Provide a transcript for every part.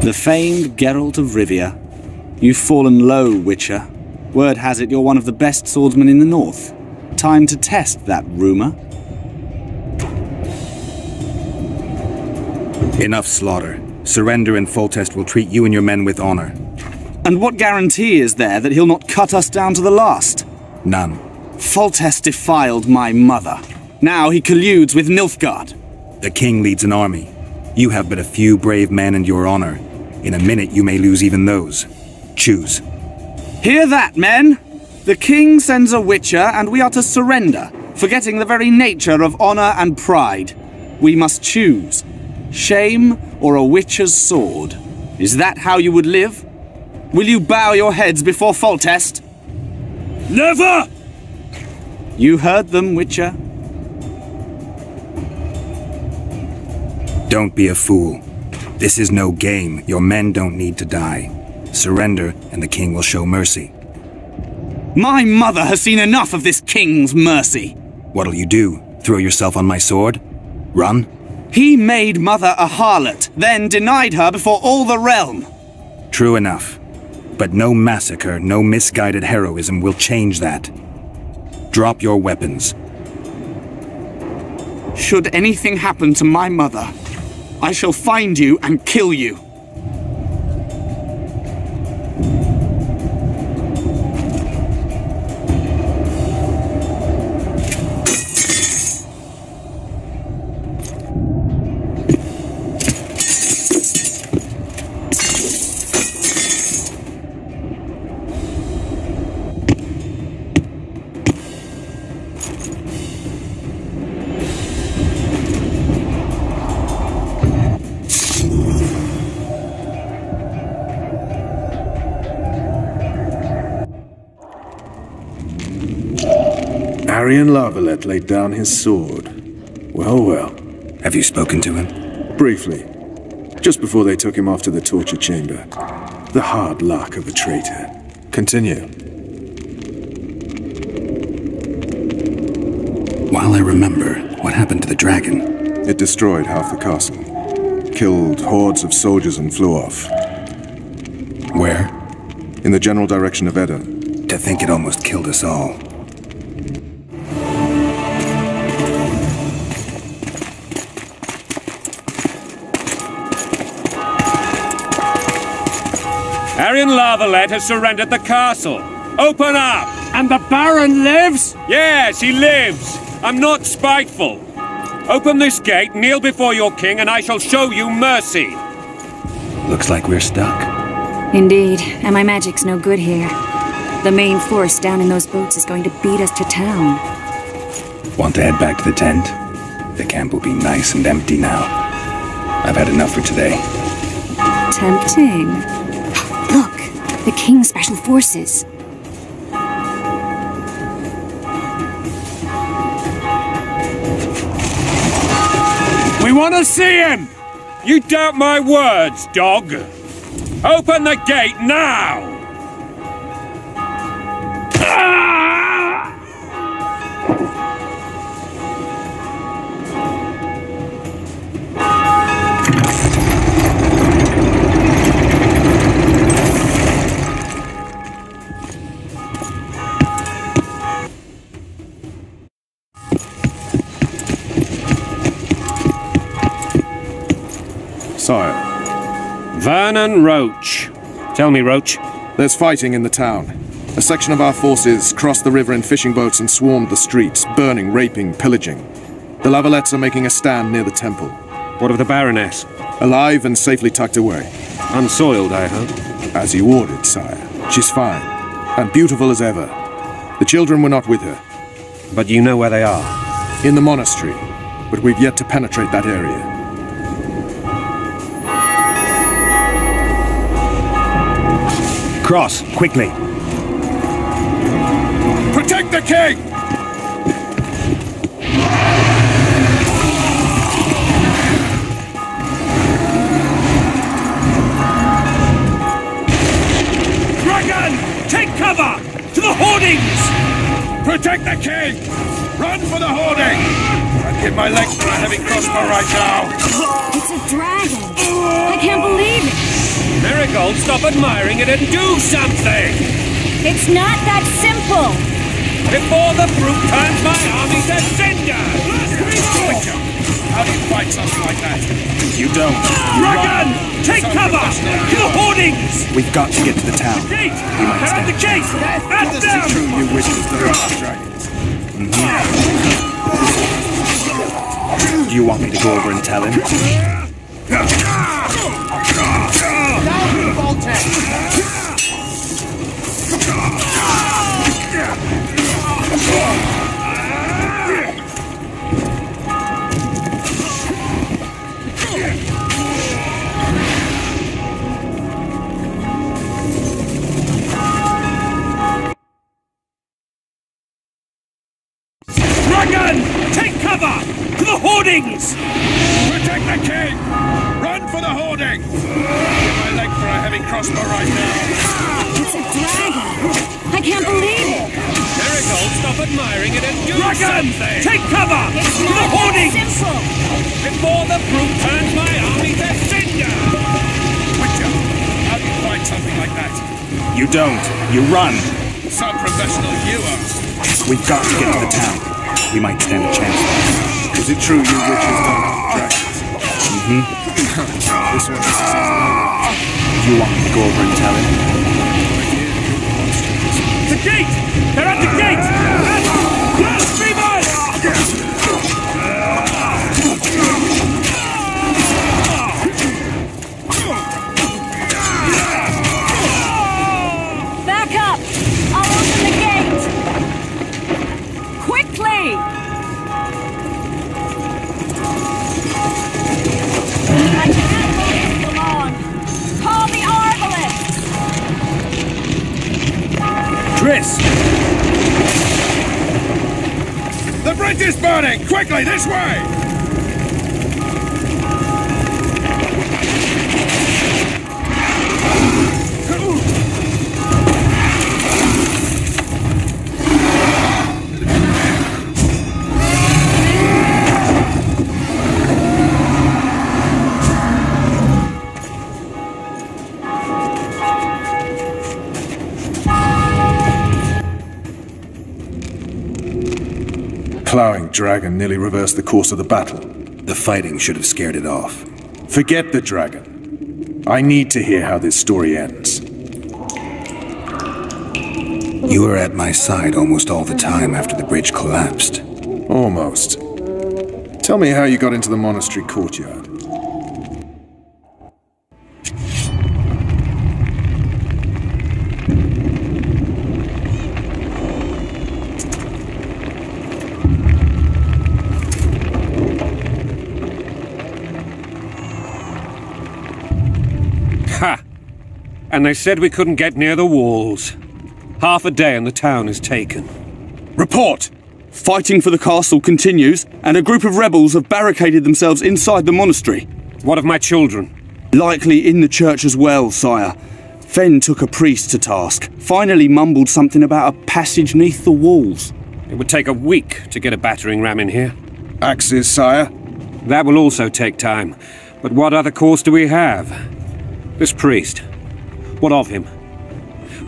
The famed Geralt of Rivia. You've fallen low, Witcher. Word has it you're one of the best swordsmen in the north. Time to test that rumor. Enough slaughter. Surrender and Foltest will treat you and your men with honor. And what guarantee is there that he'll not cut us down to the last? None. Foltest defiled my mother. Now he colludes with Nilfgaard. The king leads an army. You have but a few brave men and your honor. In a minute you may lose even those. Choose. Hear that, men? The king sends a witcher and we are to surrender, forgetting the very nature of honor and pride. We must choose. Shame or a witcher's sword. Is that how you would live? Will you bow your heads before Foltest? Never! You heard them, Witcher. Don't be a fool. This is no game. Your men don't need to die. Surrender, and the king will show mercy. My mother has seen enough of this king's mercy. What'll you do? Throw yourself on my sword? Run? He made mother a harlot, then denied her before all the realm. True enough. But no massacre, no misguided heroism will change that. Drop your weapons. Should anything happen to my mother, I shall find you and kill you. Arian Lavalette laid down his sword. Well, well. Have you spoken to him? Briefly. Just before they took him off to the torture chamber. The hard luck of a traitor. Continue. While I remember, what happened to the dragon? It destroyed half the castle. Killed hordes of soldiers and flew off. Where? In the general direction of Edda. To think it almost killed us all. Arian Lavalette has surrendered the castle. Open up! And the Baron lives? Yes, he lives. I'm not spiteful. Open this gate, kneel before your king, and I shall show you mercy. Looks like we're stuck. Indeed, and my magic's no good here. The main force down in those boats is going to beat us to town. Want to head back to the tent? The camp will be nice and empty now. I've had enough for today. Tempting. Look, the King's Special Forces. We want to see him! You doubt my words, dog. Open the gate now! Sire. Vernon Roach. Tell me, Roach. There's fighting in the town. A section of our forces crossed the river in fishing boats and swarmed the streets, burning, raping, pillaging. The Lavalettes are making a stand near the temple. What of the Baroness? Alive and safely tucked away. Unsoiled, I hope. As you ordered, sire. She's fine. And beautiful as ever. The children were not with her. But you know where they are? In the monastery. But we've yet to penetrate that area. Cross, quickly! Protect the king! Dragon! Take cover! To the hoardings! Protect the king! Run for the hoarding! I'd give my legs for a heavy crossbow right now! It's a dragon! I can't believe it! Marigold, stop admiring it and do something! It's not that simple! Before the brute turns my army to cinder! Witcher, how do you fight something like that? You don't. You Dragon! run. Take cover! To the hoardings! We've got to get to the town. Gate! We might They're at the gate! At Is it them! true you witches there are dragons? Do you want me to go over and tell him? Dragon! Take cover! To the hoardings! Protect the king! Run for the hoarding! Give my leg for a heavy crossbow right now. It's a dragon! I can't believe it! Marigold, stop admiring it and do Dragon! something! Take cover! It's To the not that hoardings! simple! Before the brute turns my army to cinder! Witcher, how do you fight something like that? You don't. You run. Some professional you are. We've got to get to the town. We might stand a chance. Is it true you witches don't hunt dragons? This one is Do you want me to go over and tell him? The gate! They're at the gate! Back up! I'll open the gate! Quickly! I can't hold this long! Call the Arbalest! Chris! The bridge is burning! Quickly, this way! Plowing dragon nearly reversed the course of the battle. The fighting should have scared it off. Forget the dragon. I need to hear how this story ends. You were at my side almost all the time after the bridge collapsed. Almost. Tell me how you got into the monastery courtyard. Ha! And they said we couldn't get near the walls. Half a day and the town is taken. Report! Fighting for the castle continues, and a group of rebels have barricaded themselves inside the monastery. What of my children? Likely in the church as well, sire. Fen took a priest to task, finally mumbled something about a passage neath the walls. It would take a week to get a battering ram in here. Axes, sire? That will also take time. But what other course do we have? This priest. What of him?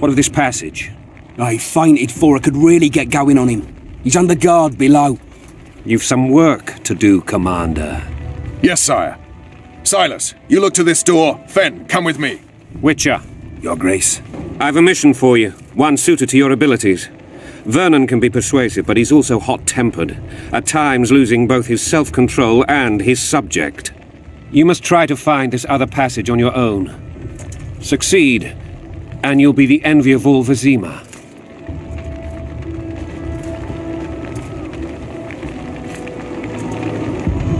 What of this passage? I fainted before I could really get going on him. He's under guard below. You've some work to do, Commander. Yes, sire. Silas, you look to this door. Fen, come with me. Witcher, Your Grace. I've a mission for you, one suited to your abilities. Vernon can be persuasive, but he's also hot-tempered, at times losing both his self-control and his subject. You must try to find this other passage on your own. Succeed, and you'll be the envy of all Vizima.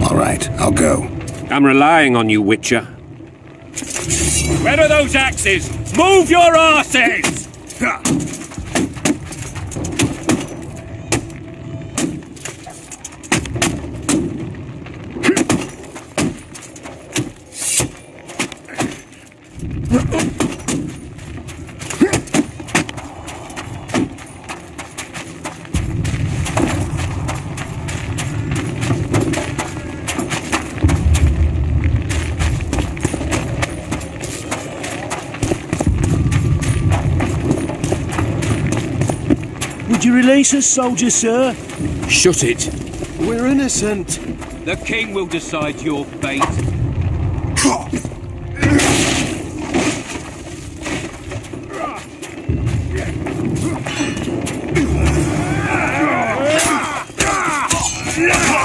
All right, I'll go. I'm relying on you, Witcher. Where are those axes? Move your asses! release us, soldier, sir? Shut it. We're innocent. The king will decide your fate.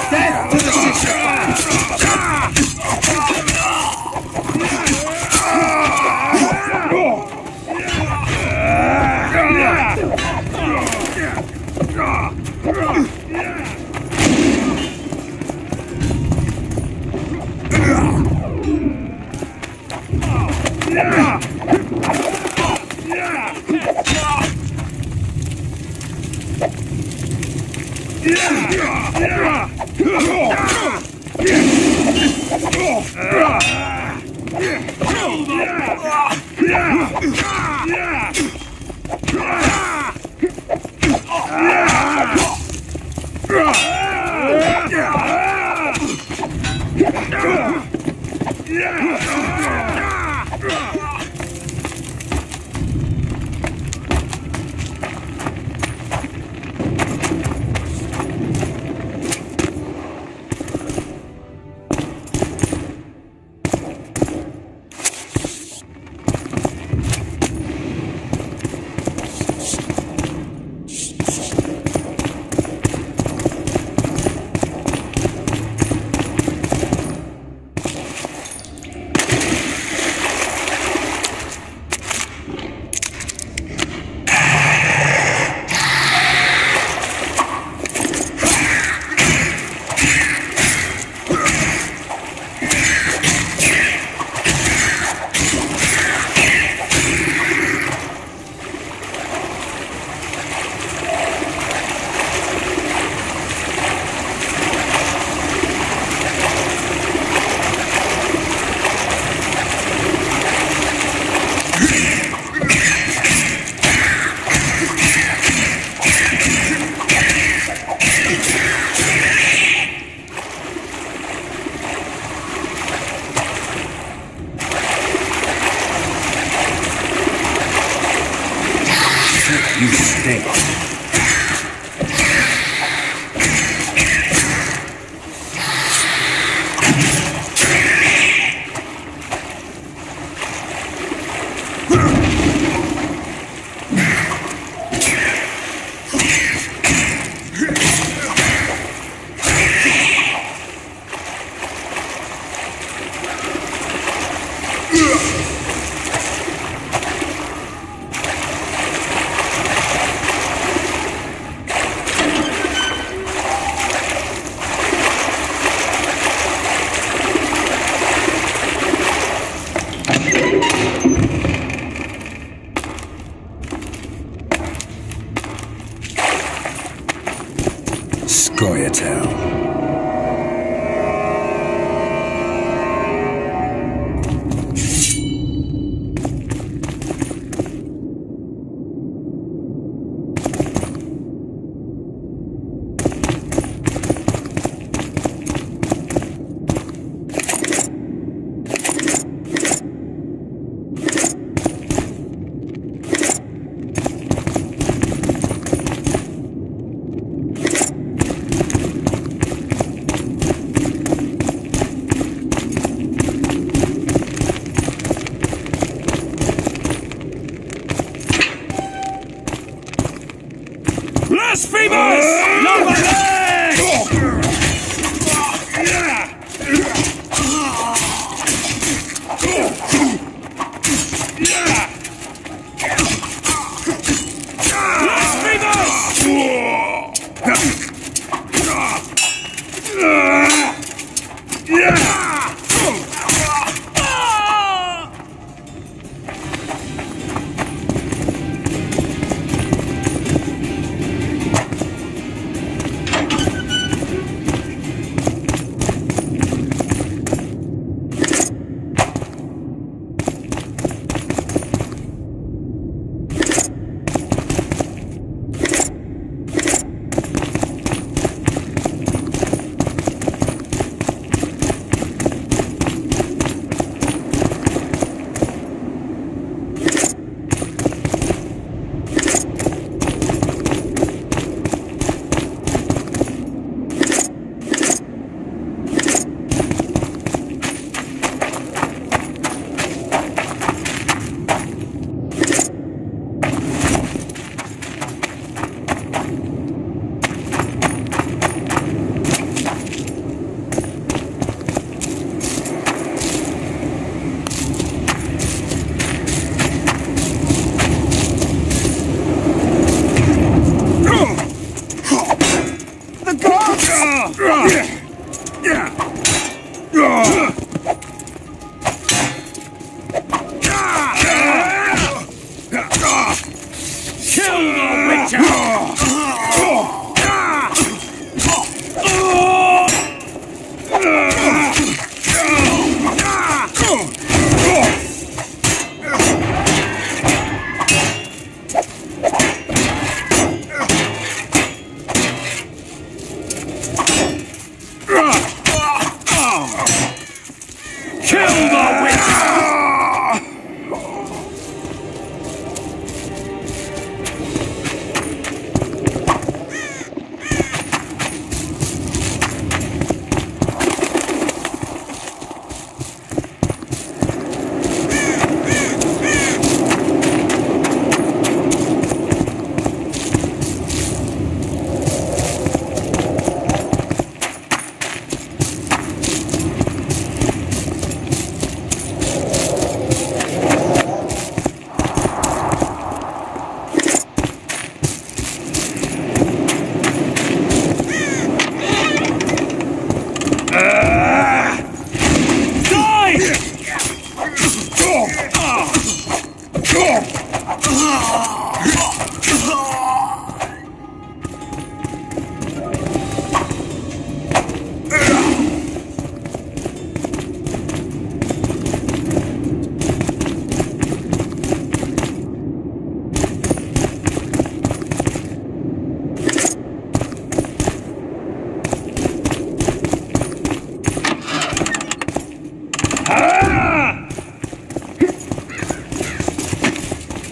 Death to the sister! You stink. Scoia'tael.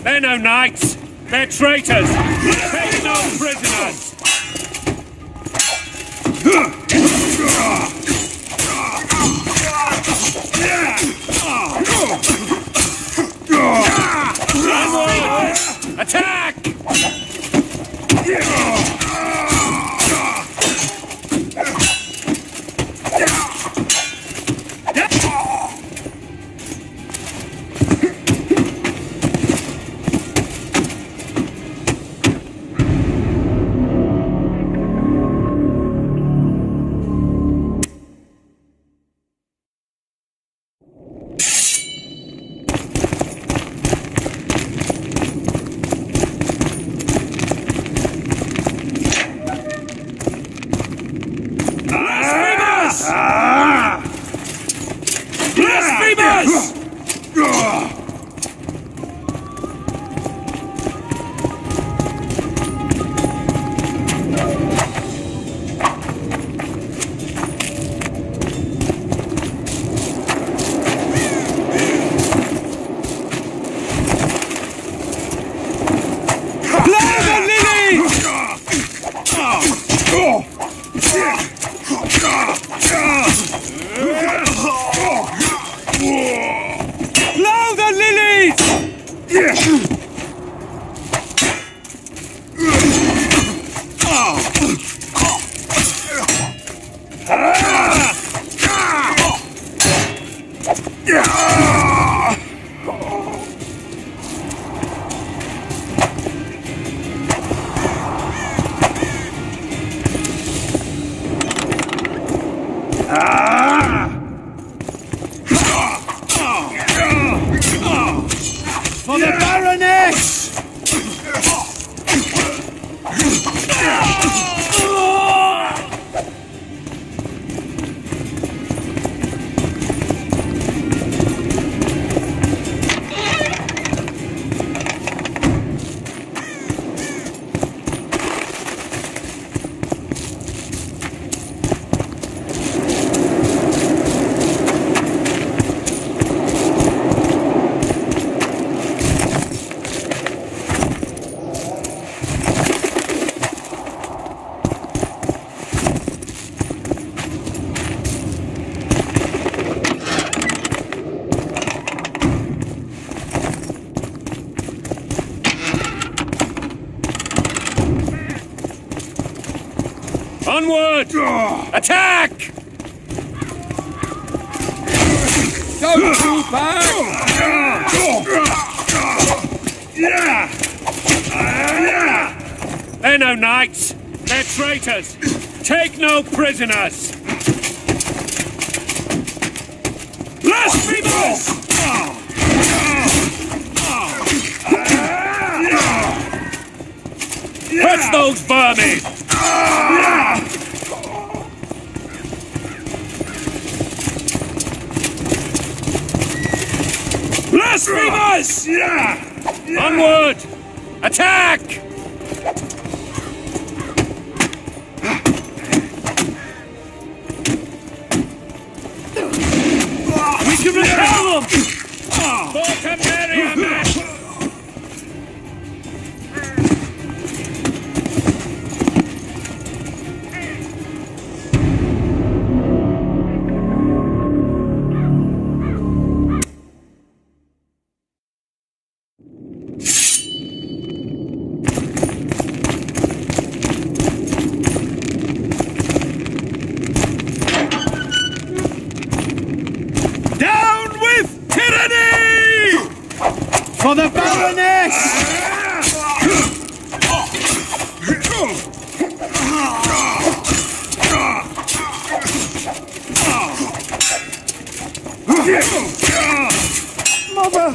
They're no knights. They're traitors. Take no prisoners. Onward! Attack! For the Baroness! Onward! Attack! Don't do back! They're no knights. They're traitors. Take no prisoners! Blasphemers! Fetch those vermin! Blasphemers! Onward! Attack! We can repel them! For Cameria, man! For the Baroness! Mother!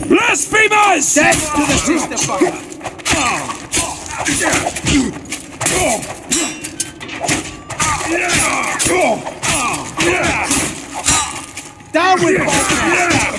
Blasphemers! Death to the sister fucker! Down with Baltimore!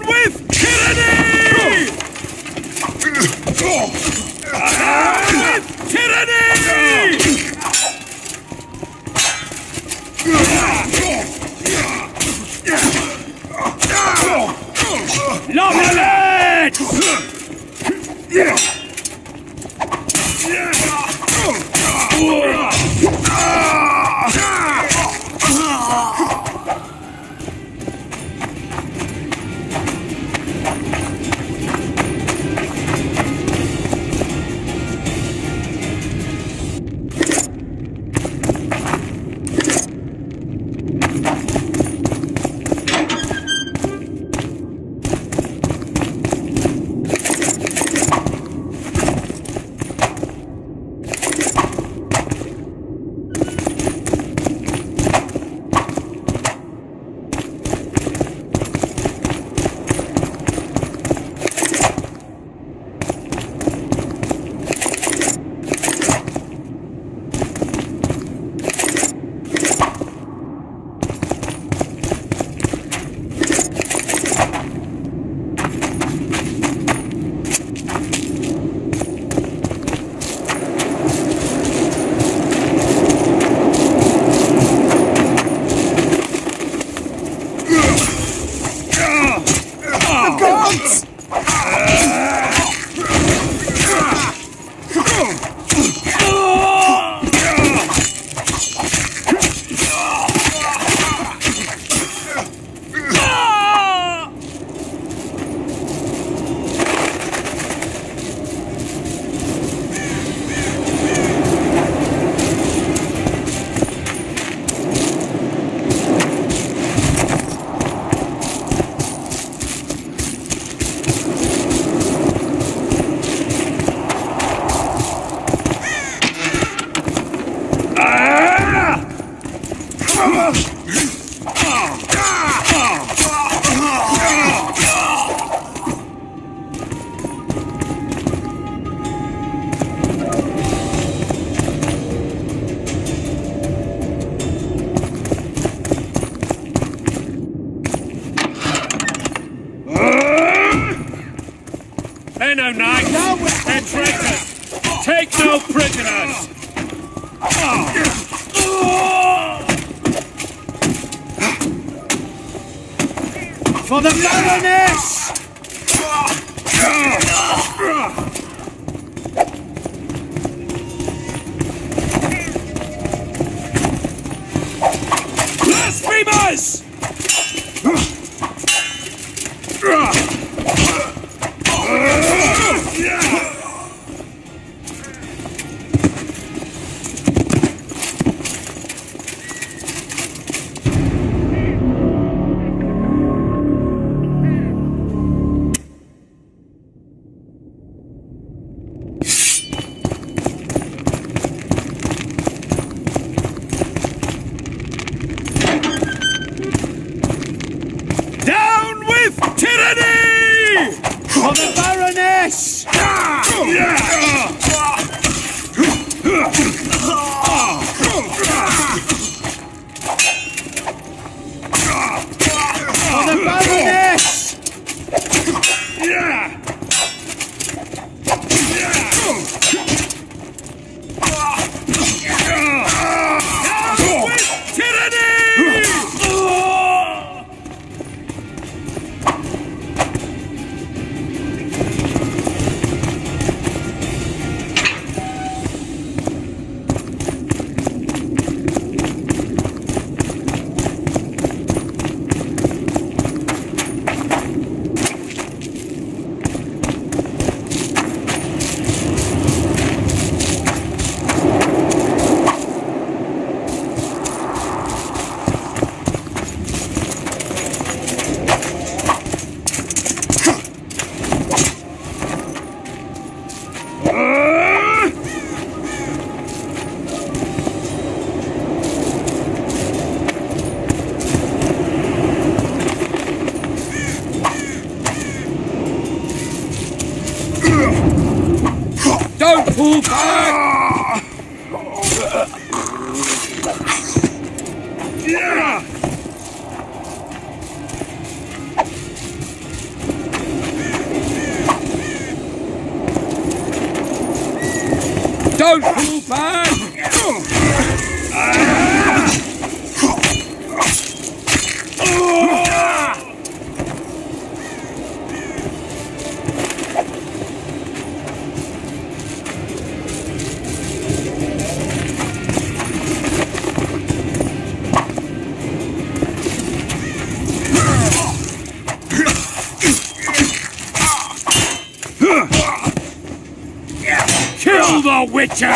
with tyranny! They're no knights. They're traitors. Take no prisoners. For the Baroness! Blasphemers! Tyranny! For the Baroness! For the Baroness! Down with tyranny! back! Don't pull back! Kill the Witcher!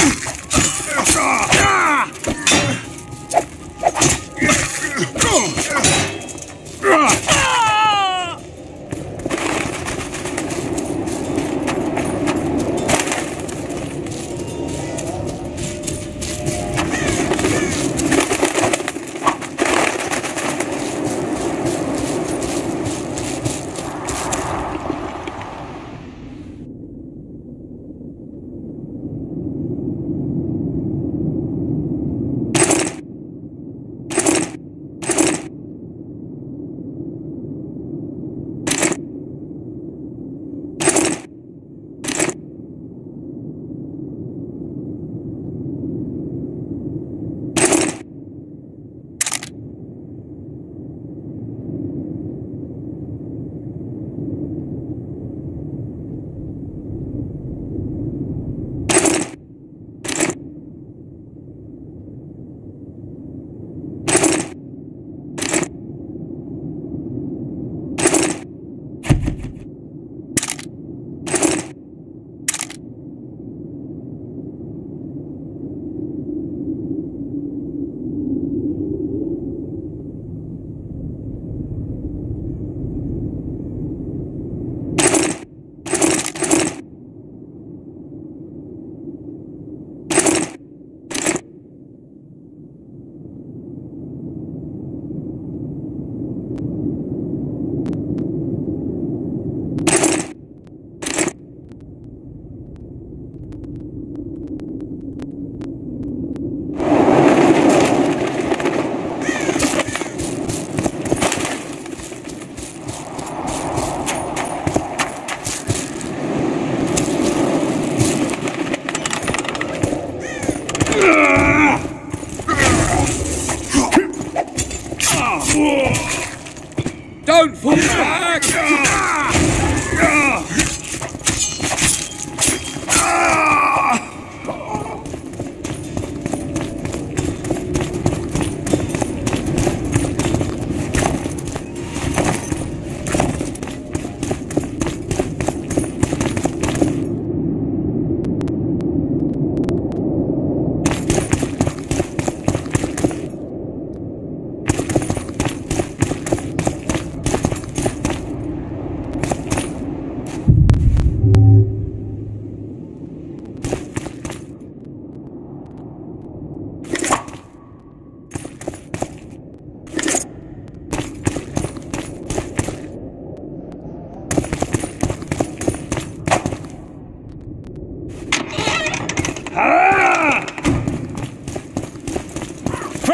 Don't fall back!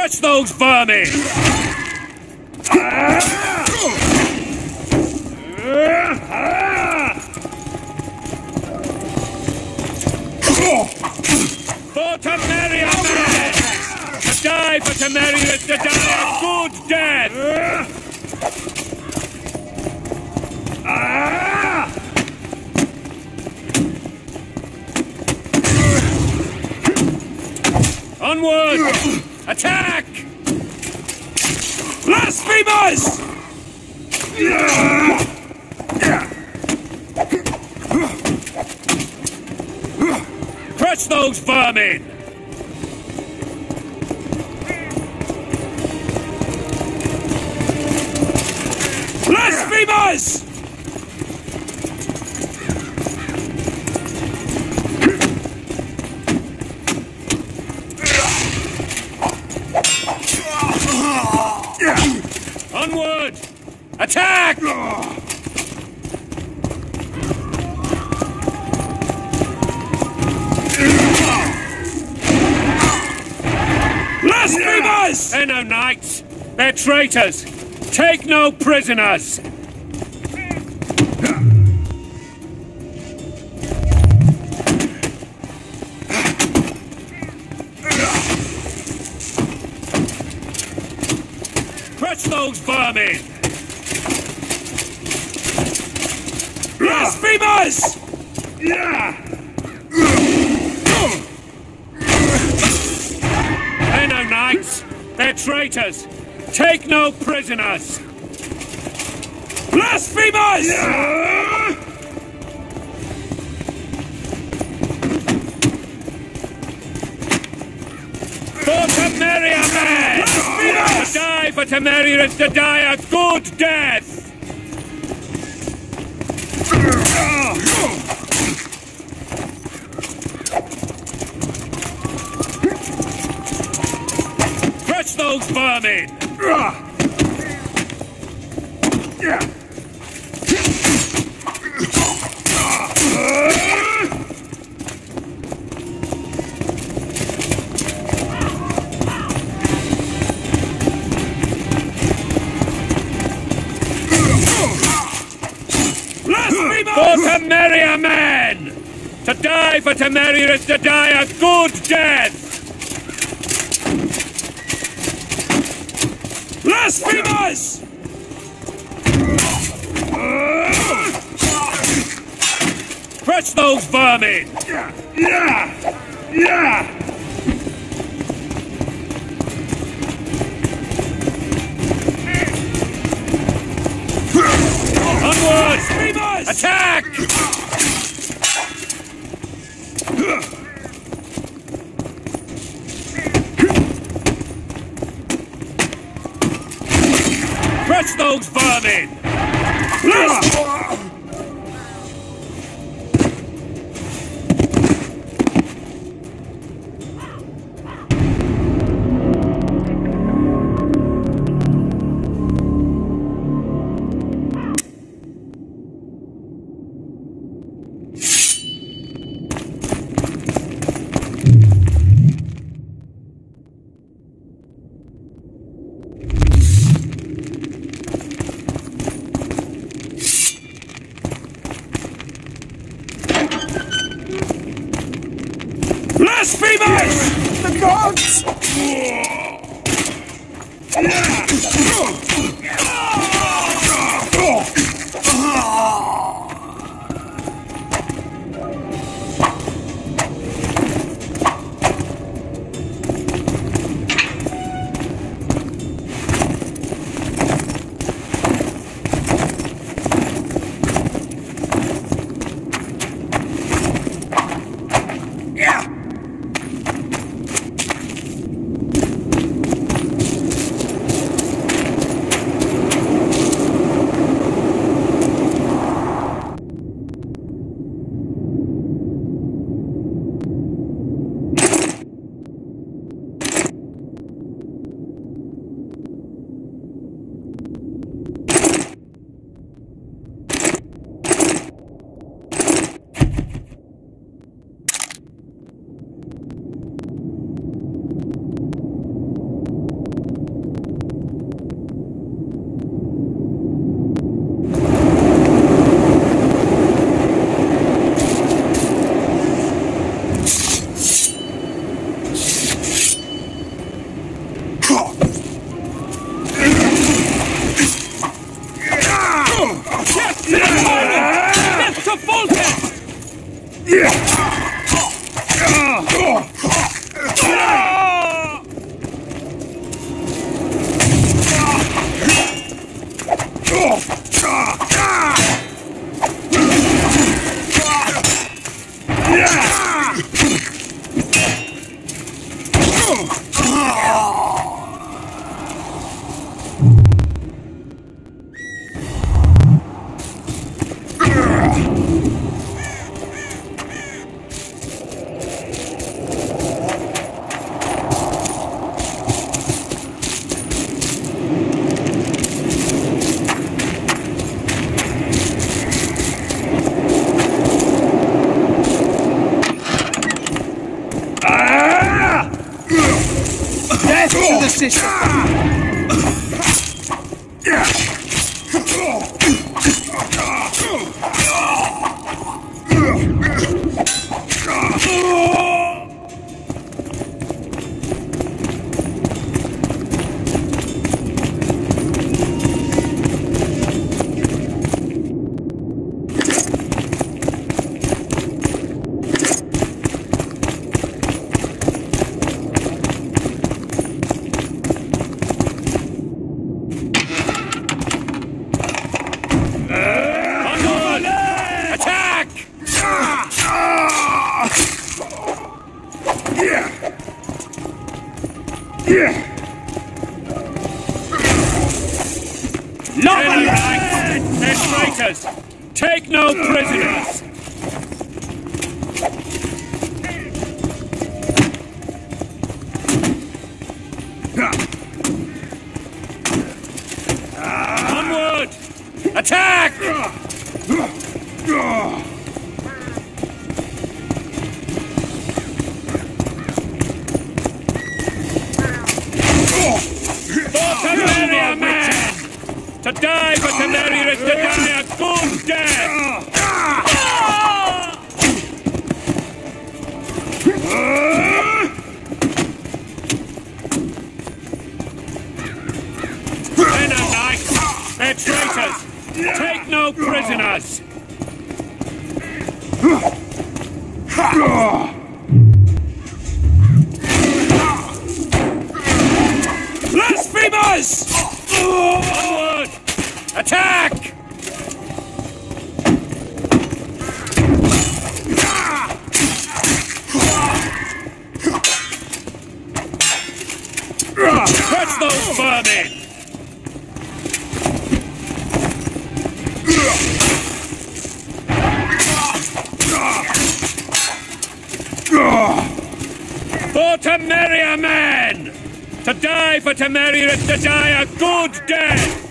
Catch those vermin! For Temeria, man! To die for Temeria is to die a good death! Onward! Attack! Blasphemers! Crush those vermin! Blasphemers! Onward! Attack! Blasphemers! They're no knights. They're traitors. Take no prisoners. Crush those vermin! Blasphemers! They're no knights. They're traitors. Take no prisoners. Blasphemers! For Temeria, man! To die for Temeria is to die a good death! Crush those vermin! For Temeria, men! To die for Temeria is to die a good death! Blasphemers! Crush those vermin! Onward! Attack! Crush those vermin! Blasphemers! The gods! Take no prisoners! Onward! Attack! For Temeria, man! To die for Temeria is to die a good death! Men are knights! They're traitors! Take no prisoners! Blasphemers! Onward! Attack! Catch those vermin! For Temeria, men! To die for Temeria is to die a good death!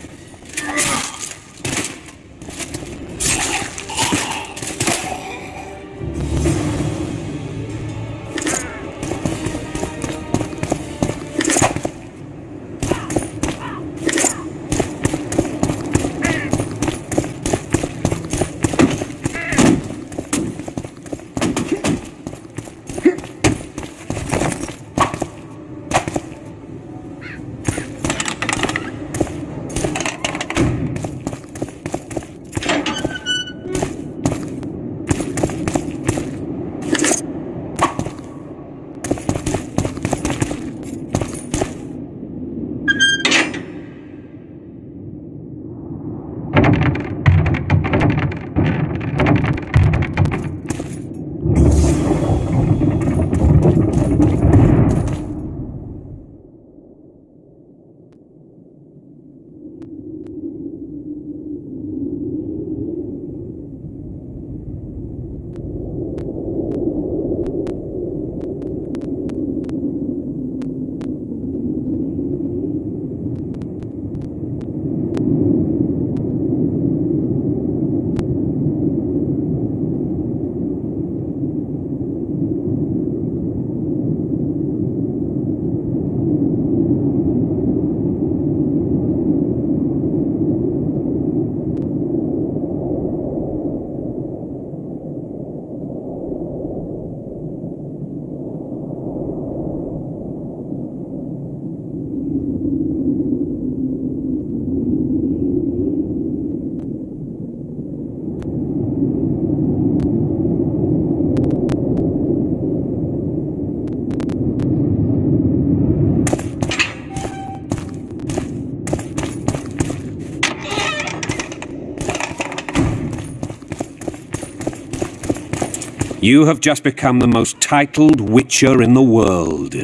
You have just become the most titled witcher in the world.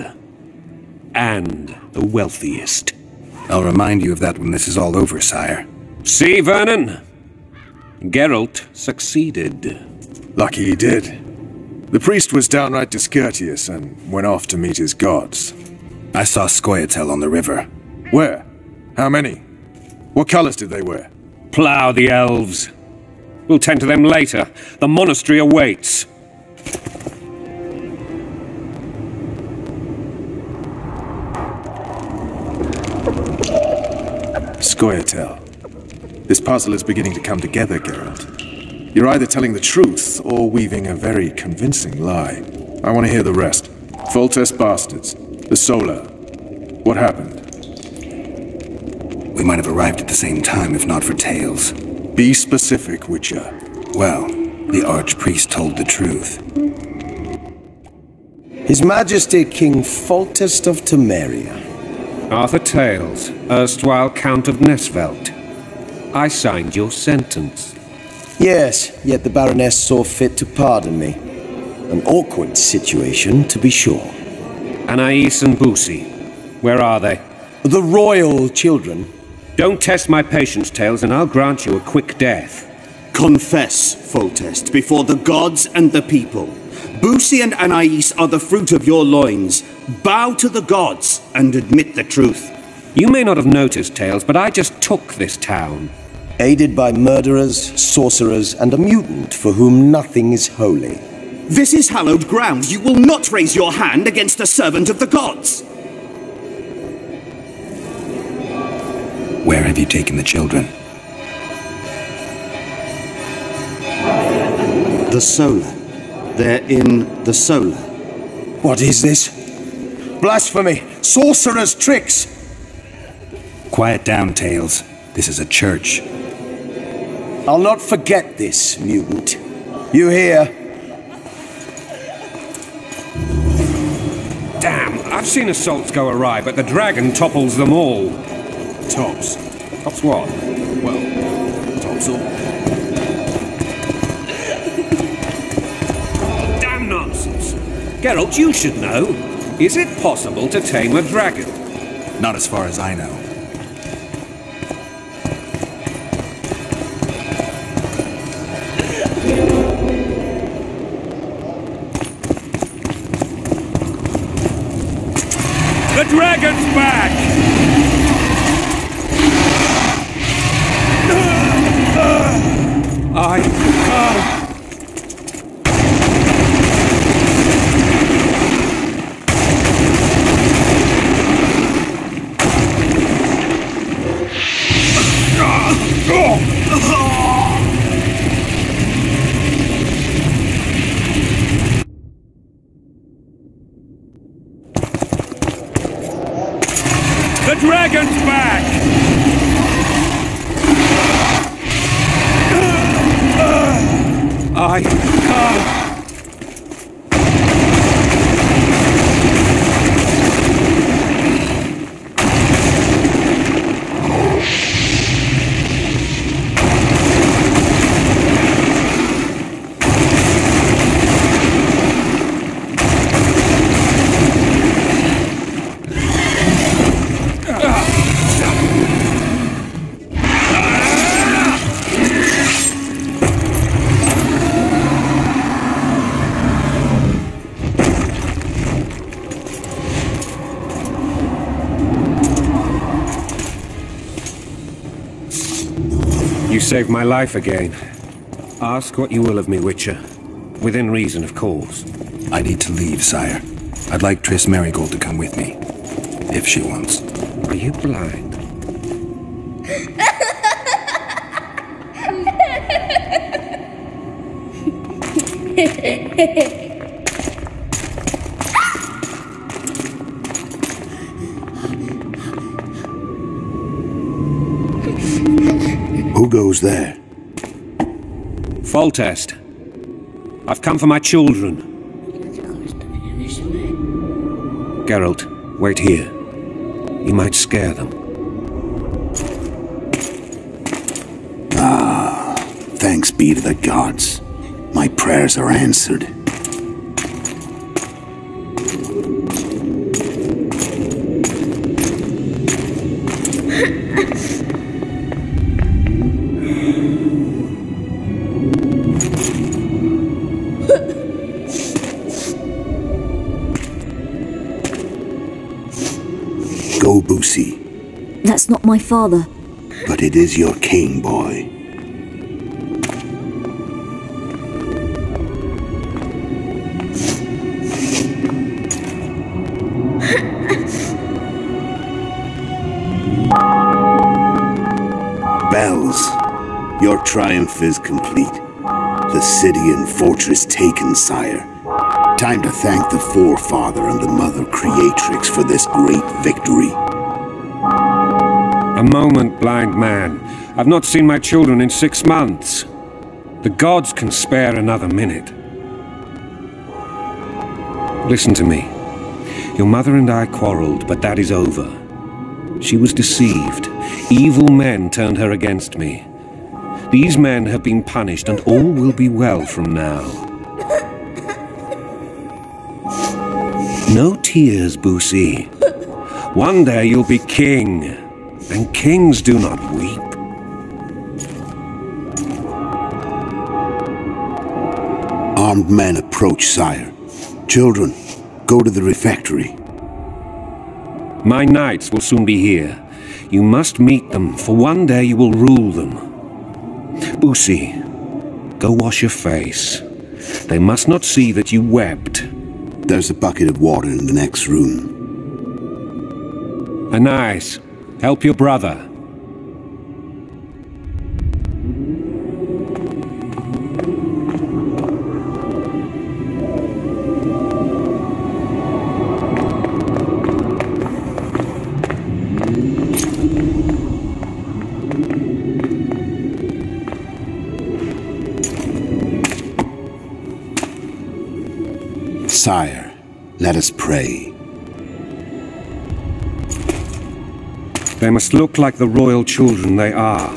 And the wealthiest. I'll remind you of that when this is all over, sire. See, Vernon? Geralt succeeded. Lucky he did. The priest was downright discourteous and went off to meet his gods. I saw Scoia'tael on the river. Where? How many? What colors did they wear? Plough the elves. We'll tend to them later. The monastery awaits. Scoia'tael. This puzzle is beginning to come together, Geralt. You're either telling the truth or weaving a very convincing lie. I want to hear the rest. Foltest bastards. The Solar. What happened? We might have arrived at the same time if not for tales. Be specific, Witcher. Well, the Archpriest told the truth. His Majesty King Foltest of Temeria. Arthur Tales, erstwhile Count of Nesvelt. I signed your sentence. Yes, yet the Baroness saw fit to pardon me. An awkward situation, to be sure. Anais and Boosie. Where are they? The royal children. Don't test my patience, Tales, and I'll grant you a quick death. Confess, Foltest, before the gods and the people. Boosie and Anais are the fruit of your loins. Bow to the gods and admit the truth. You may not have noticed, Tales, but I just took this town. Aided by murderers, sorcerers, and a mutant for whom nothing is holy. This is hallowed ground. You will not raise your hand against a servant of the gods. Where have you taken the children? The Solar. They're in the Solar. What is this? Blasphemy! Sorcerer's tricks! Quiet down, Tales. This is a church. I'll not forget this, mutant. You hear? Damn, I've seen assaults go awry, but the dragon topples them all. Tops. Tops what? Well, tops all. Damn nonsense. Geralt, you should know. Is it possible to tame a dragon? Not as far as I know. The dragon's back! The dragon's back! You saved my life again. Ask what you will of me, Witcher. Within reason, of course. I need to leave, sire. I'd like Triss Merigold to come with me. If she wants. Are you blind? Who goes there? Foltest. I've come for my children. Geralt, wait here. You might scare them. Thanks be to the gods. My prayers are answered. Go, Boosie. That's not my father. But it is your king, boy. bells. Your triumph is complete. The city and fortress taken, sire. Time to thank the Forefather and the Mother Creatrix for this great victory. A moment, blind man. I've not seen my children in 6 months. The gods can spare another minute. Listen to me. Your mother and I quarreled, but that is over. She was deceived. Evil men turned her against me. These men have been punished, and all will be well from now. No tears, Boosie. One day you'll be king, and kings do not weep. Armed men approach, sire. Children, go to the refectory. My knights will soon be here. You must meet them, for one day you will rule them. Boosie, go wash your face. They must not see that you wept. There's a bucket of water in the next room. Anais, help your brother. Sire, let us pray. They must look like the royal children they are.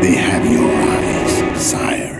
They have your eyes, sire.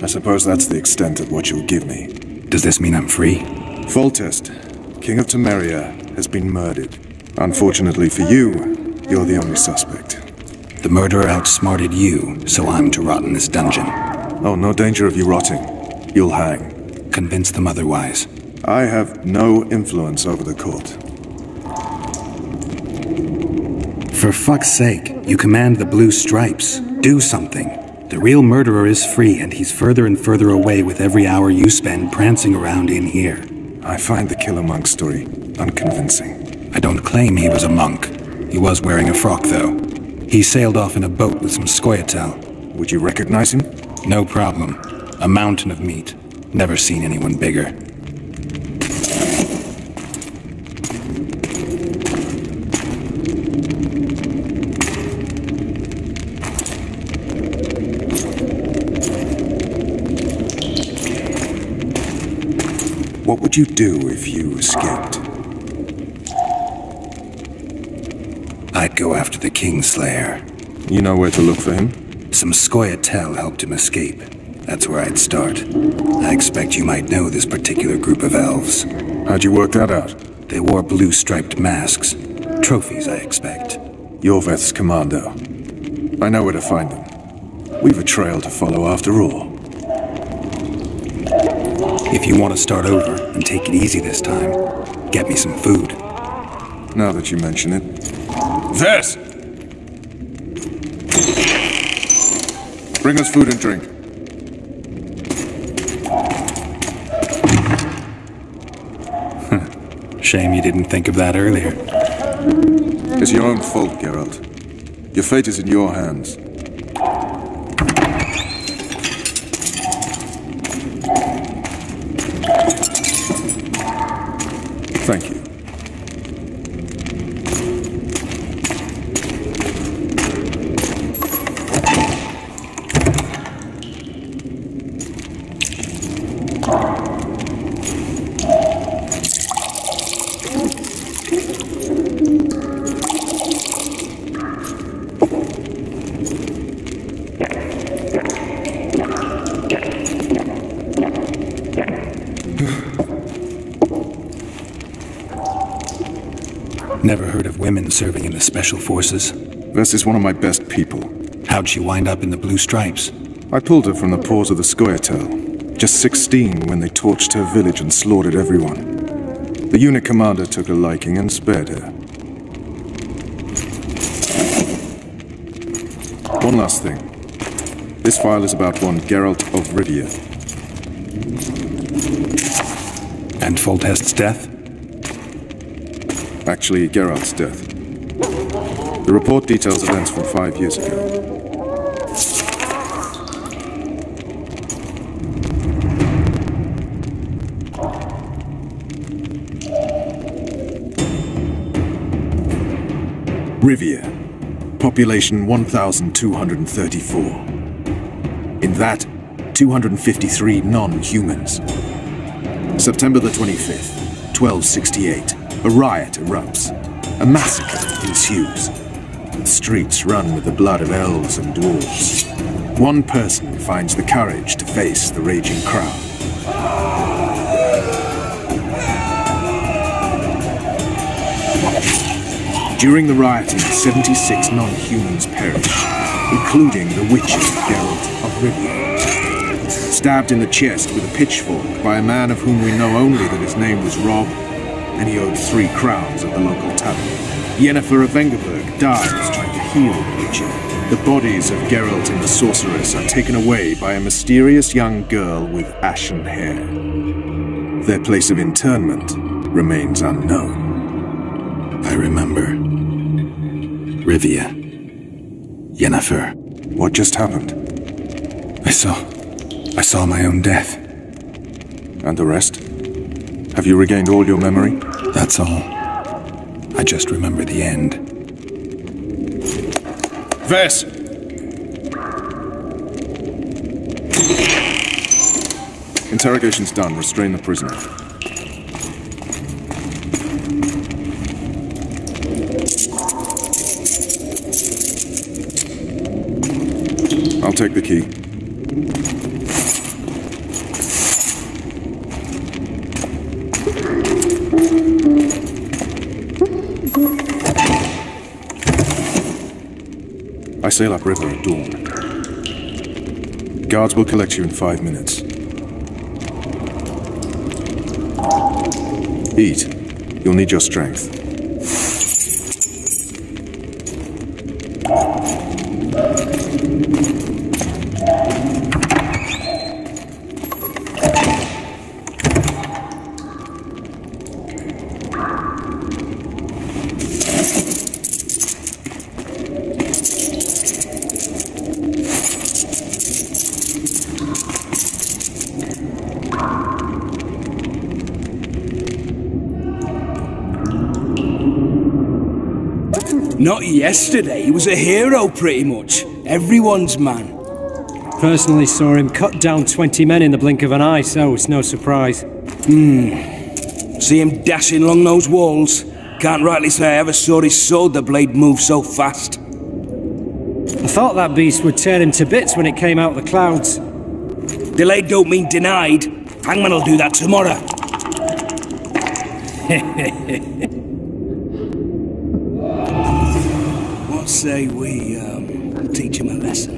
I suppose that's the extent of what you'll give me. Does this mean I'm free? Foltest, King of Temeria, has been murdered. Unfortunately for you, you're the only suspect. The murderer outsmarted you, so I'm to rot in this dungeon. Oh, no danger of you rotting. You'll hang. Convince them otherwise. I have no influence over the court. For fuck's sake, you command the Blue Stripes. Do something. The real murderer is free, and he's further and further away with every hour you spend prancing around in here. I find the Killer Monk story unconvincing. I don't claim he was a monk. He was wearing a frock, though. He sailed off in a boat with some Skoyatel. Would you recognize him? No problem. A mountain of meat. Never seen anyone bigger. What would you do if you escaped? I'd go after the Kingslayer. You know where to look for him? Some Skoyatel helped him escape. That's where I'd start. I expect you might know this particular group of elves. How'd you work that out? They wore blue-striped masks. Trophies, I expect. Yorveth's commando. I know where to find them. We've a trail to follow after all. If you want to start over and take it easy this time, get me some food. Now that you mention it. This! Bring us food and drink. Shame you didn't think of that earlier. It's your own fault, Geralt. Your fate is in your hands. Thank you. Never heard of women serving in the Special Forces. Vess is one of my best people. How'd she wind up in the Blue Stripes? I pulled her from the paws of the Skoyatel. Just 16 when they torched her village and slaughtered everyone. The unit commander took a liking and spared her. One last thing. This file is about one Geralt of Rivia. And Foltest's death? Actually, Geralt's death. The report details events from 5 years ago. Rivia. Population 1,234. In that, 253 non-humans. September the 25th, 1268. A riot erupts. A massacre ensues. The streets run with the blood of elves and dwarves. One person finds the courage to face the raging crowd. During the rioting, 76 non-humans perished, including the witcher Geralt of Rivia. Stabbed in the chest with a pitchfork by a man of whom we know only that his name was Rob, and he owed 3 crowns at the local tavern. Yennefer of Vengerberg dies trying to heal the witcher. The bodies of Geralt and the sorceress are taken away by a mysterious young girl with ashen hair. Their place of interment remains unknown. I remember. Rivia. Yennefer. What just happened? I saw my own death. And the rest? Have you regained all your memory? That's all. I just remember the end. Vess! Interrogation's done. Restrain the prisoner. I'll take the key. I sail upriver at dawn. Guards will collect you in 5 minutes. Eat. You'll need your strength. Not yesterday, he was a hero pretty much. Everyone's man. Personally saw him cut down 20 men in the blink of an eye, so it's no surprise. See him dashing along those walls? Can't rightly say I ever saw his sword the blade move so fast. I thought that beast would tear him to bits when it came out of the clouds. Delayed don't mean denied. Hangman will do that tomorrow. What say we, teach him a lesson?